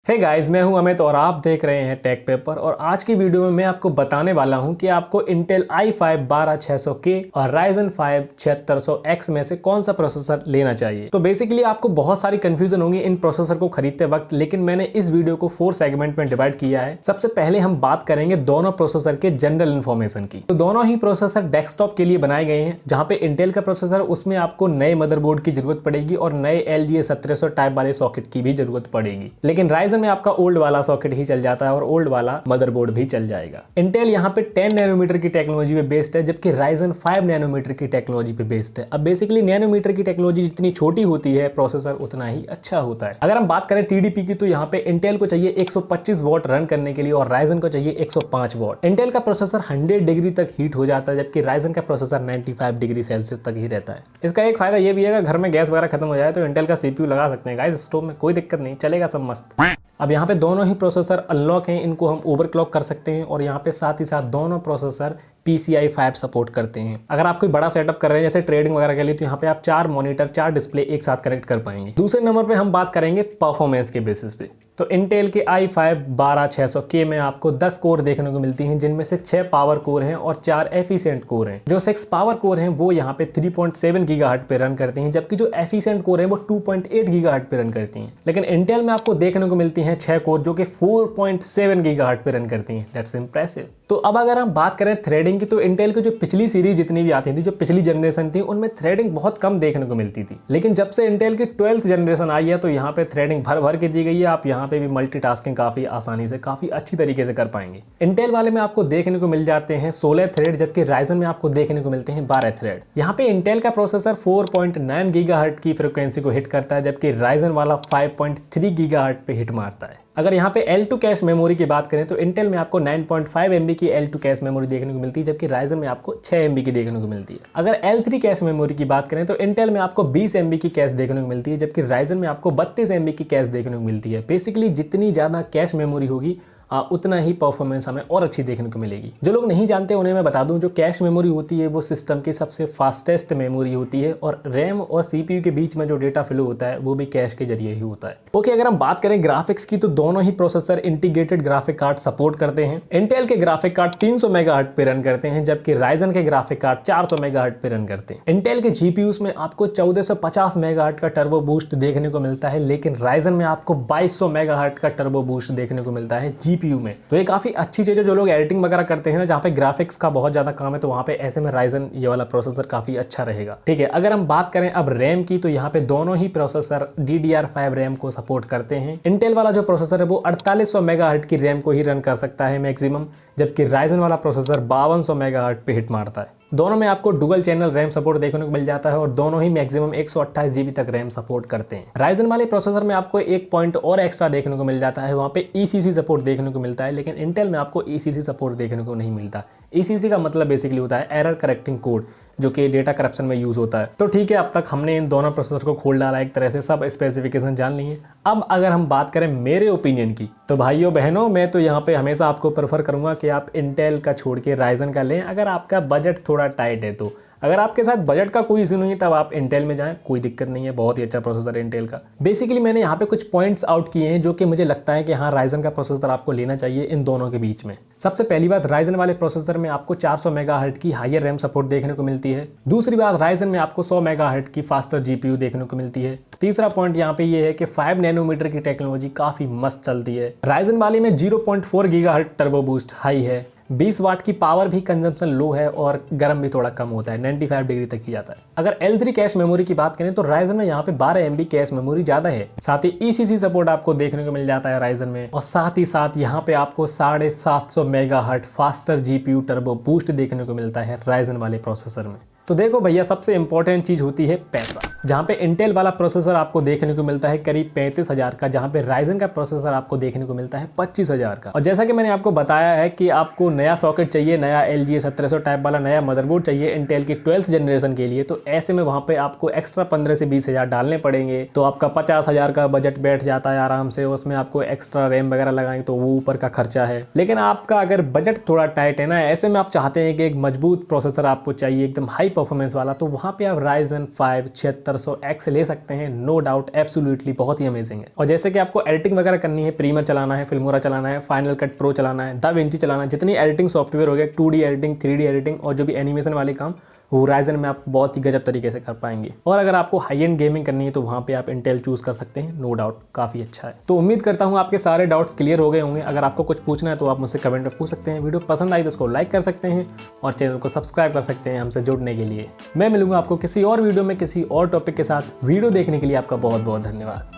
Hey guys, मैं हूं अमित और आप देख रहे हैं टेक पेपर। और आज की वीडियो में मैं आपको बताने वाला हूं कि आपको इंटेल i5 12600K और Ryzen 5 7600X में से कौन सा प्रोसेसर लेना चाहिए। तो बेसिकली आपको बहुत सारी कंफ्यूजन होंगी इन प्रोसेसर को खरीदते वक्त, लेकिन मैंने इस वीडियो को 4 सेगमेंट में डिवाइड किया है। सबसे पहले हम बात करेंगे दोनों प्रोसेसर के जनरल इन्फॉर्मेशन की। तो दोनों ही प्रोसेसर डेस्कटॉप के लिए बनाए गए हैं। जहां पे इंटेल का प्रोसेसर उसमें आपको नए मदरबोर्ड की जरूरत पड़ेगी और नए LGA 1700 टाइप वाले सॉकेट की भी जरूरत पड़ेगी, लेकिन Ryzen में आपका ओल्ड वाला सॉकेट ही चल जाता है और ओल्ड वाला मदरबोर्ड भी चल जाएगा। इंटेल यहाँ पे 10 नैनोमीटर की टेक्नोलॉजी पे बेस्ड है, जबकि Ryzen 5 नैनोमीटर की टेक्नोलॉजी पे बेस्ड है। अब बेसिकली नैनोमीटर की टेक्नोलॉजी जितनी छोटी होती है प्रोसेसर उतना ही अच्छा होता है। अगर हम बात करें TDP की, तो यहाँ पे इंटेल को चाहिए 125 वॉट रन करने के लिए और Ryzen को चाहिए 105 वॉट। इंटेल का प्रोसेसर 100 डिग्री तक हीट हो जाता है, जबकि Ryzen का प्रोसेसर 95 डिग्री सेल्सियस तक ही रहता है। इसका एक फायदा ये भी है, घर में गैस वगैरह खत्म हो जाए तो इंटेल का CPU लगा सकते हैं गाइस स्टोव में, कोई दिक्कत नहीं, चलेगा सब मस्त। अब यहाँ पे दोनों ही प्रोसेसर अनलॉक हैं, इनको हम ओवरक्लॉक कर सकते हैं और यहाँ पे साथ ही साथ दोनों प्रोसेसर PCI 5 सपोर्ट करते हैं। अगर आप कोई बड़ा सेटअप कर रहे हैं जैसे ट्रेडिंग वगैरह के लिए, तो यहाँ पे आप 4 मॉनिटर 4 डिस्प्ले एक साथ कनेक्ट कर पाएंगे। दूसरे नंबर पे हम बात करेंगे परफॉर्मेंस के बेसिस पे। तो इंटेल के i5 12600K में आपको 10 कोर देखने को मिलती हैं, जिनमें से 6 पावर कोर हैं और 4 एफिशिएंट कोर हैं। जो 6 पावर कोर हैं वो यहाँ पे 3.7 गीगाहर्ट्ज पे रन करती हैं, जबकि जो एफिशिएंट कोर हैं वो 2.8 गीगाहर्ट्ज पे रन करती हैं। लेकिन इंटेल में आपको देखने को मिलती हैं 6 कोर जो कि 4.7 गीगाहर्ट्ज पे रन करती हैं। That's impressive. तो अब अगर हम बात करें थ्रेडिंग की, तो इंटेल की जो पिछली सीरीज जितनी भी आती थी, जो पिछली जनरेशन थी, उनमें थ्रेडिंग बहुत कम देखने को मिलती थी। लेकिन जब से इंटेल की 12th जनरेशन आई है तो यहाँ पे थ्रेडिंग भर भर के दी गई है। आप यहाँ पे भी मल्टीटास्किंग काफी आसानी से, काफी अच्छी तरीके से कर पाएंगे। इंटेल वाले में आपको देखने को मिल जाते हैं 16 थ्रेड, जबकि Ryzen में आपको देखने को मिलते हैं 12 थ्रेड। यहाँ पे इंटेल का प्रोसेसर 4.9 गीगाहर्ट्ज की फ्रीक्वेंसी को हिट करता है, जबकि Ryzen वाला 5.3 गीगाहर्ट्ज पे हिट मारता है। अगर यहाँ पे L2 कैश मेमोरी की बात करें तो इंटेल में आपको 9.5 MB की L2 कैश मेमोरी देखने को मिलती है, जबकि Ryzen में आपको 6 MB की देखने को मिलती है। अगर L3 कैश मेमोरी की बात करें तो इंटेल में आपको 20 MB की कैश देखने को मिलती है, जबकि Ryzen में आपको 32 MB की कैश देखने को मिलती है। बेसिकली जितनी ज़्यादा कैश मेमोरी होगी उतना ही परफॉर्मेंस हमें और अच्छी देखने को मिलेगी। जो लोग नहीं जानते उन्हें मैं बता दूं, जो कैश मेमोरी होती है वो सिस्टम की सबसे फास्टेस्ट मेमोरी होती है और रैम और CPU के बीच में जो डेटा फ्लो होता है वो भी कैश के जरिए ही होता है। ओके, अगर हम बात करें ग्राफिक्स की, तो दोनों ही processor integrated graphic card support करते हैं। इंटेल के ग्राफिक कार्ड 300 मेगाहर्ट्ज पे रन करते हैं, जबकि Ryzen के ग्राफिक कार्ड 400 मेगाहर्ट्ज पे रन करते हैं। इंटेल के GPUs में आपको 1450 मेगाहर्ट्ज का टर्बो बूस्ट देखने को मिलता है, लेकिन Ryzen में आपको 2200 मेगाहर्ट्ज का टर्बो बूस्ट देखने को मिलता है GPU में। तो ये काफी अच्छी चीज है। जो लोग एडिटिंग वगैरह करते हैं ना, जहाँ पे ग्राफिक्स का बहुत ज्यादा काम है, तो वहाँ पे ऐसे में Ryzen ये वाला प्रोसेसर काफी अच्छा रहेगा। ठीक है, अगर हम बात करें अब रैम की, तो यहाँ पे दोनों ही प्रोसेसर DDR5 रैम को सपोर्ट करते हैं। इंटेल वाला जो प्रोसेसर है वो 4800 मेगाहर्ट्ज की रैम को ही रन कर सकता है मैक्सिमम, जबकि Ryzen वाला प्रोसेसर 5200 मेगाहर्ट्ज पे हिट मारता है। दोनों में आपको डुअल चैनल रैम सपोर्ट देखने को मिल जाता है और दोनों ही मैक्सिमम 128 GB तक रैम सपोर्ट करते हैं। Ryzen वाले प्रोसेसर में आपको एक पॉइंट और एक्स्ट्रा देखने को मिल जाता है, वहाँ पे ECC सपोर्ट देखने को मिलता है, लेकिन इंटेल में आपको ECC सपोर्ट देखने को नहीं मिलता। ECC का मतलब बेसिकली होता है एरर करेक्टिंग कोड, जो कि डेटा करप्शन में यूज होता है। तो ठीक है, अब तक हमने इन दोनों प्रोसेसर को खोल डाला, एक तरह से सब स्पेसिफिकेशन जान लिए। अब अगर हम बात करें मेरे ओपिनियन की, तो भाइयों बहनों, मैं तो यहाँ पे हमेशा आपको प्रेफर करूंगा कि आप इंटेल का छोड़ के Ryzen का लें, अगर आपका बजट थोड़ा टाइट है तो। अगर आपके साथ बजट का कोई इशू नहीं है तब आप इंटेल में जाएं, कोई दिक्कत नहीं है, बहुत ही अच्छा प्रोसेसर है इंटेल का। बेसिकली मैंने यहाँ पे कुछ पॉइंट्स आउट किए हैं जो कि मुझे लगता है कि हाँ, Ryzen का प्रोसेसर आपको लेना चाहिए इन दोनों के बीच में। सबसे पहली बात, Ryzen वाले प्रोसेसर में आपको 400 मेगाहर्ट्ज की हायर रैम सपोर्ट देखने को मिलती है। दूसरी बात, Ryzen में आपको 100 मेगाहर्ट्ज की फास्टर GPU देखने को मिलती है। तीसरा पॉइंट यहाँ पे ये है कि 5 नैनोमीटर की टेक्नोलॉजी काफी मस्त चलती है। Ryzen वाले में 0.4 गीगाहर्ट्ज टर्बो बूस्ट हाई है, 20 वाट की पावर भी कंजम्पशन लो है और गर्म भी थोड़ा कम होता है, 95 डिग्री तक ही जाता है। अगर L3 कैश मेमोरी की बात करें तो Ryzen में यहाँ पे 12 MB कैश मेमोरी ज्यादा है। साथ ही ECC सपोर्ट आपको देखने को मिल जाता है Ryzen में, और साथ ही साथ यहाँ पे आपको 750 megahertz faster GPU turbo boost देखने को मिलता है Ryzen वाले प्रोसेसर में। तो देखो भैया, सबसे इंपॉर्टेंट चीज होती है पैसा। जहाँ पे इंटेल वाला प्रोसेसर आपको देखने को मिलता है करीब 35,000 का, जहाँ पे Ryzen का प्रोसेसर आपको देखने को मिलता है 25,000 का। और जैसा कि मैंने आपको बताया है कि आपको नया सॉकेट चाहिए, नया LGA 1700 टाइप वाला नया मदरबोर्ड चाहिए इंटेल की 12th जनरेशन के लिए, तो ऐसे में वहाँ पे आपको एक्स्ट्रा 15 से 20,000 डालने पड़ेंगे। तो आपका 50,000 का बजट बैठ जाता है आराम से। उसमें आपको एक्स्ट्रा रैम वगैरह लगाएंगे तो वो ऊपर का खर्चा है। लेकिन आपका अगर बजट थोड़ा टाइट है ना, ऐसे में आप चाहते हैं कि एक मजबूत प्रोसेसर आपको चाहिए, एकदम हाई परफॉर्मेंस वाला, तो वहाँ पे आप Ryzen 5 7600X ले सकते हैं। नो डाउट, एब्सोल्युटली बहुत ही अमेजिंग है। और जैसे कि आपको एडिटिंग वगैरह करनी है, प्रीमियर चलाना है, फिल्मोरा चलाना है, फाइनल कट प्रो चलाना है, दाविंची चलाना है, जितनी एडिटिंग सॉफ्टवेयर हो गए, 2D एडिटिंग, 3D एडिटिंग और जो भी एनिमेशन वाले काम, वो Ryzen में आप बहुत ही गजब तरीके से कर पाएंगे। और अगर आपको हाई एंड गेमिंग करनी है तो वहाँ पे आप इंटेल चूज कर सकते हैं। नो डाउट काफ़ी अच्छा है। तो उम्मीद करता हूँ आपके सारे डाउट्स क्लियर हो गए होंगे। अगर आपको कुछ पूछना है तो आप मुझसे कमेंट में पूछ सकते हैं। वीडियो पसंद आई तो उसको लाइक कर सकते हैं और चैनल को सब्सक्राइब कर सकते हैं हमसे जुड़ने के लिए। मैं मिलूंगा आपको किसी और वीडियो में किसी और टॉपिक के साथ। वीडियो देखने के लिए आपका बहुत बहुत धन्यवाद।